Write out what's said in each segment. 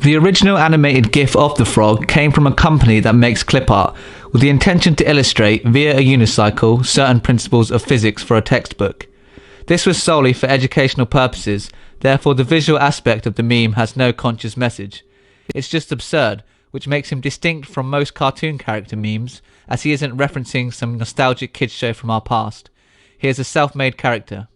The original animated GIF of the frog came from a company that makes clip art, with the intention to illustrate, via a unicycle, certain principles of physics for a textbook. This was solely for educational purposes, therefore the visual aspect of the meme has no conscious message. It's just absurd, which makes him distinct from most cartoon character memes, as he isn't referencing some nostalgic kids show from our past. He is a self-made character.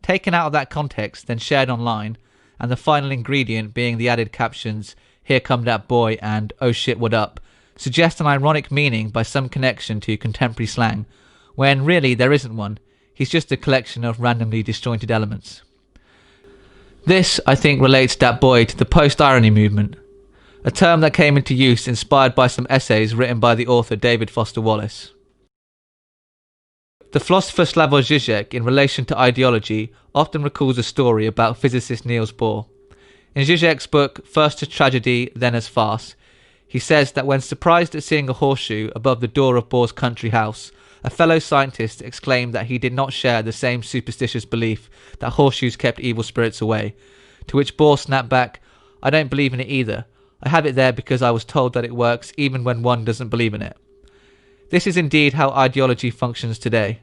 Taken out of that context, then shared online, and the final ingredient being the added captions, "Here come that boy" and "Oh shit, what up," suggests an ironic meaning by some connection to contemporary slang, when really there isn't one. He's just a collection of randomly disjointed elements. This, I think, relates that boy to the post-irony movement, a term that came into use inspired by some essays written by the author David Foster Wallace. The philosopher Slavoj Zizek, in relation to ideology, often recalls a story about physicist Niels Bohr. In Zizek's book, First as Tragedy, Then as Farce, he says that when surprised at seeing a horseshoe above the door of Bohr's country house, a fellow scientist exclaimed that he did not share the same superstitious belief that horseshoes kept evil spirits away, to which Bohr snapped back, "I don't believe in it either. I have it there because I was told that it works even when one doesn't believe in it." This is indeed how ideology functions today.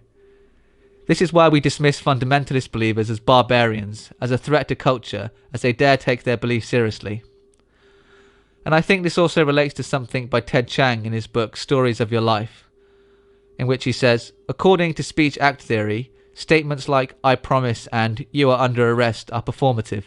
This is why we dismiss fundamentalist believers as barbarians, as a threat to culture, as they dare take their beliefs seriously. And I think this also relates to something by Ted Chiang in his book Stories of Your Life, in which he says, according to speech act theory, statements like "I promise" and "you are under arrest" are performative.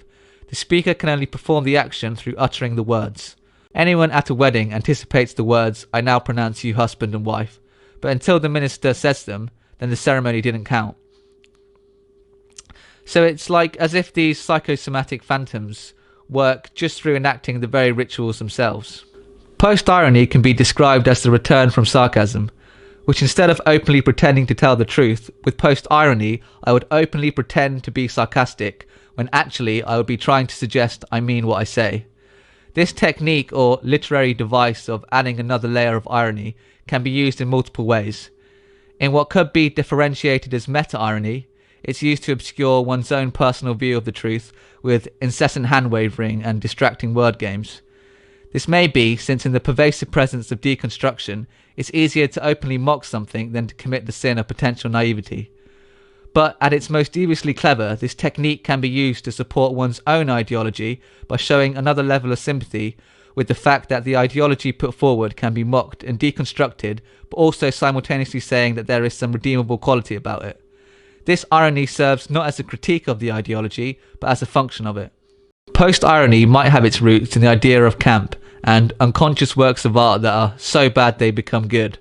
The speaker can only perform the action through uttering the words. Anyone at a wedding anticipates the words, "I now pronounce you husband and wife," but until the minister says them, then the ceremony didn't count. So it's like as if these psychosomatic phantoms work just through enacting the very rituals themselves. Post-irony can be described as the return from sarcasm, which instead of openly pretending to tell the truth, with post-irony I would openly pretend to be sarcastic, when actually I would be trying to suggest I mean what I say. This technique or literary device of adding another layer of irony can be used in multiple ways. In what could be differentiated as meta-irony, it's used to obscure one's own personal view of the truth with incessant hand-wavering and distracting word games. This may be since in the pervasive presence of deconstruction, it's easier to openly mock something than to commit the sin of potential naivety. But at its most deviously clever, this technique can be used to support one's own ideology by showing another level of sympathy with the fact that the ideology put forward can be mocked and deconstructed, but also simultaneously saying that there is some redeemable quality about it. This irony serves not as a critique of the ideology, but as a function of it. Post-irony might have its roots in the idea of camp and unconscious works of art that are so bad they become good.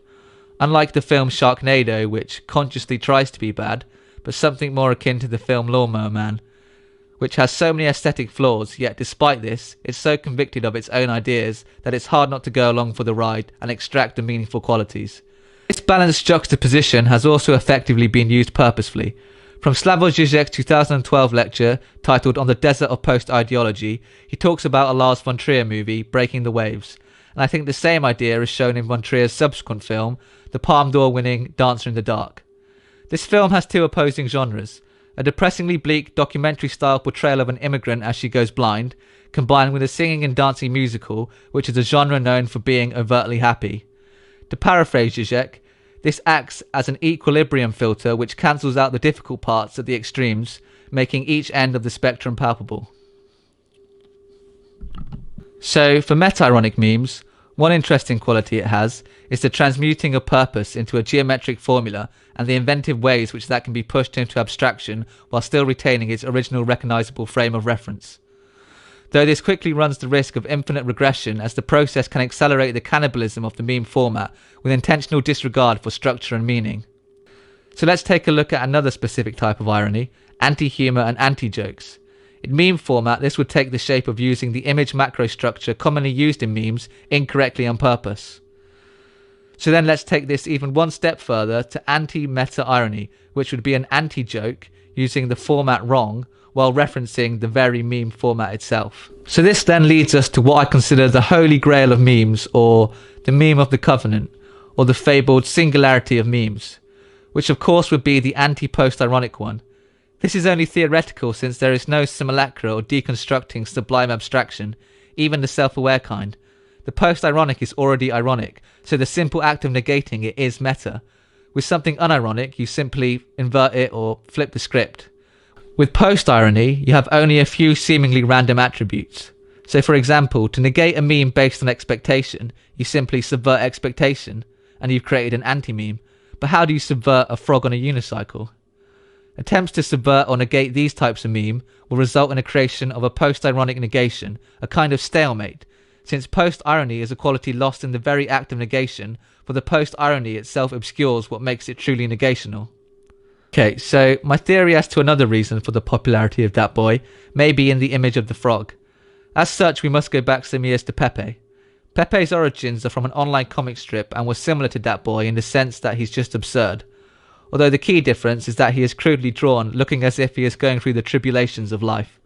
Unlike the film Sharknado, which consciously tries to be bad, but something more akin to the film Lawnmower Man, which has so many aesthetic flaws, yet despite this, it's so convicted of its own ideas that it's hard not to go along for the ride and extract the meaningful qualities. This balanced juxtaposition has also effectively been used purposefully. From Slavoj Zizek's 2012 lecture, titled On the Desert of Post-Ideology, he talks about a Lars von Trier movie, Breaking the Waves, and I think the same idea is shown in von Trier's subsequent film, the Palme d'Or-winning Dancer in the Dark. This film has two opposing genres, a depressingly bleak documentary-style portrayal of an immigrant as she goes blind, combined with a singing and dancing musical, which is a genre known for being overtly happy. To paraphrase Zizek, this acts as an equilibrium filter which cancels out the difficult parts at the extremes, making each end of the spectrum palpable. So, for meta-ironic memes, one interesting quality it has is the transmuting of purpose into a geometric formula and the inventive ways which that can be pushed into abstraction while still retaining its original recognizable frame of reference. Though this quickly runs the risk of infinite regression, as the process can accelerate the cannibalism of the meme format with intentional disregard for structure and meaning. So let's take a look at another specific type of irony, anti-humor and anti-jokes. In meme format, this would take the shape of using the image macro structure commonly used in memes incorrectly on purpose. So then let's take this even one step further to anti-meta irony, which would be an anti-joke using the format wrong while referencing the very meme format itself. So this then leads us to what I consider the holy grail of memes, or the meme of the covenant, or the fabled singularity of memes, which of course would be the anti-post-ironic one. This is only theoretical since there is no simulacra or deconstructing sublime abstraction. even the self-aware kind. The post-ironic is already ironic, so the simple act of negating it is meta. With something unironic, you simply invert it or flip the script. With post-irony, you have only a few seemingly random attributes. So for example, to negate a meme based on expectation, you simply subvert expectation, and you've created an anti-meme. But how do you subvert a frog on a unicycle? Attempts to subvert or negate these types of meme will result in a creation of a post-ironic negation, a kind of stalemate, since post-irony is a quality lost in the very act of negation, for the post-irony itself obscures what makes it truly negational. Okay, so my theory as to another reason for the popularity of Dat Boy may be in the image of the frog. As such, we must go back some years to Pepe. Pepe's origins are from an online comic strip and was similar to Dat Boy in the sense that he's just absurd. Although the key difference is that he is crudely drawn, looking as if he is going through the tribulations of life.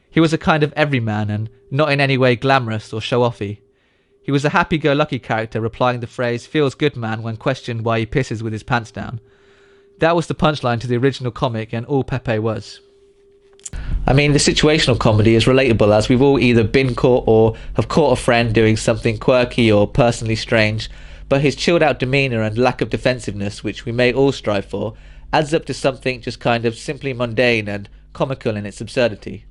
He was a kind of everyman and not in any way glamorous or show-offy. He was a happy-go-lucky character replying the phrase "feels good man" when questioned why he pisses with his pants down. That was the punchline to the original comic and all Pepe was. I mean, the situational comedy is relatable as we've all either been caught or have caught a friend doing something quirky or personally strange, but his chilled out demeanour and lack of defensiveness, which we may all strive for, adds up to something just kind of simply mundane and comical in its absurdity.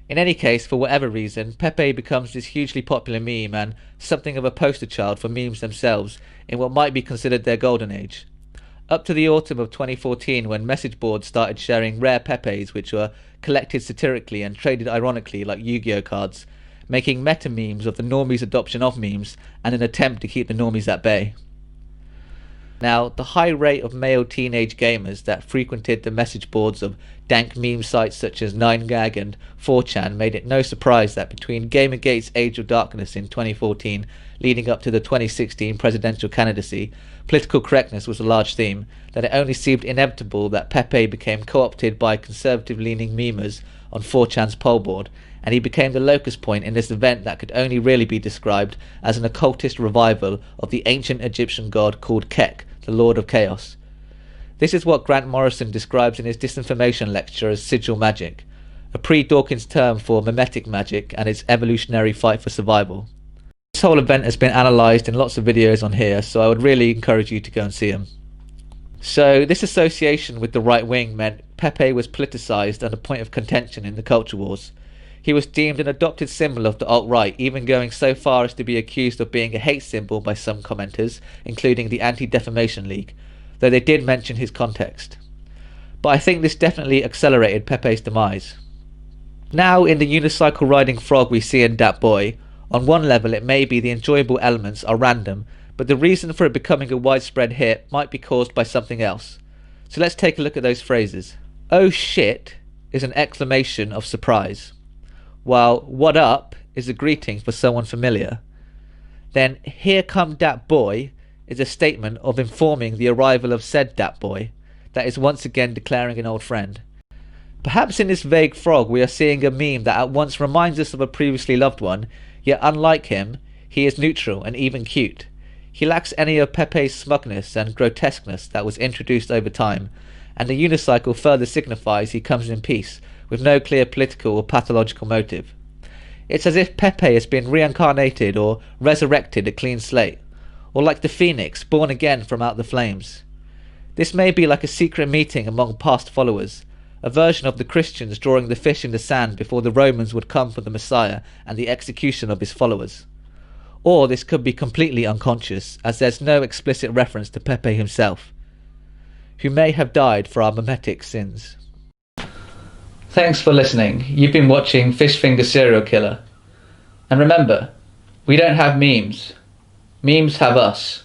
In any case, for whatever reason, Pepe becomes this hugely popular meme and something of a poster child for memes themselves in what might be considered their golden age. Up to the autumn of 2014, when message boards started sharing rare Pepes which were collected satirically and traded ironically like Yu-Gi-Oh cards, making meta memes of the normies' adoption of memes and an attempt to keep the normies at bay. Now, the high rate of male teenage gamers that frequented the message boards of dank meme sites such as 9gag and 4chan made it no surprise that between Gamergate's Age of Darkness in 2014 leading up to the 2016 presidential candidacy, political correctness was a large theme, that it only seemed inevitable that Pepe became co-opted by conservative-leaning memers on 4chan's poll board, and he became the locus point in this event that could only really be described as an occultist revival of the ancient Egyptian god called Kek, the Lord of Chaos. This is what Grant Morrison describes in his disinformation lecture as sigil magic, a pre-Dawkins term for mimetic magic and its evolutionary fight for survival. This whole event has been analysed in lots of videos on here, so I would really encourage you to go and see them. So this association with the right wing meant Pepe was politicised and a point of contention in the culture wars. He was deemed an adopted symbol of the alt-right, even going so far as to be accused of being a hate symbol by some commenters, including the Anti-Defamation League, though they did mention his context. But I think this definitely accelerated Pepe's demise. Now, in the unicycle riding frog we see in Dat Boy, on one level it may be the enjoyable elements are random, but the reason for it becoming a widespread hit might be caused by something else. So let's take a look at those phrases. "Oh shit" is an exclamation of surprise, while "what up" is a greeting for someone familiar. Then "here come Dat Boy" is a statement of informing the arrival of said Dat Boy, that is once again declaring an old friend. Perhaps in this vague frog we are seeing a meme that at once reminds us of a previously loved one, yet unlike him, he is neutral and even cute. He lacks any of Pepe's smugness and grotesqueness that was introduced over time, and the unicycle further signifies he comes in peace, with no clear political or pathological motive. It's as if Pepe has been reincarnated or resurrected a clean slate, or like the phoenix born again from out the flames. This may be like a secret meeting among past followers, a version of the Christians drawing the fish in the sand before the Romans would come for the Messiah and the execution of his followers. Or this could be completely unconscious, as there's no explicit reference to Pepe himself, who may have died for our mimetic sins. Thanks for listening. You've been watching Fish Finger Serial Killer. And remember, we don't have memes. Memes have us.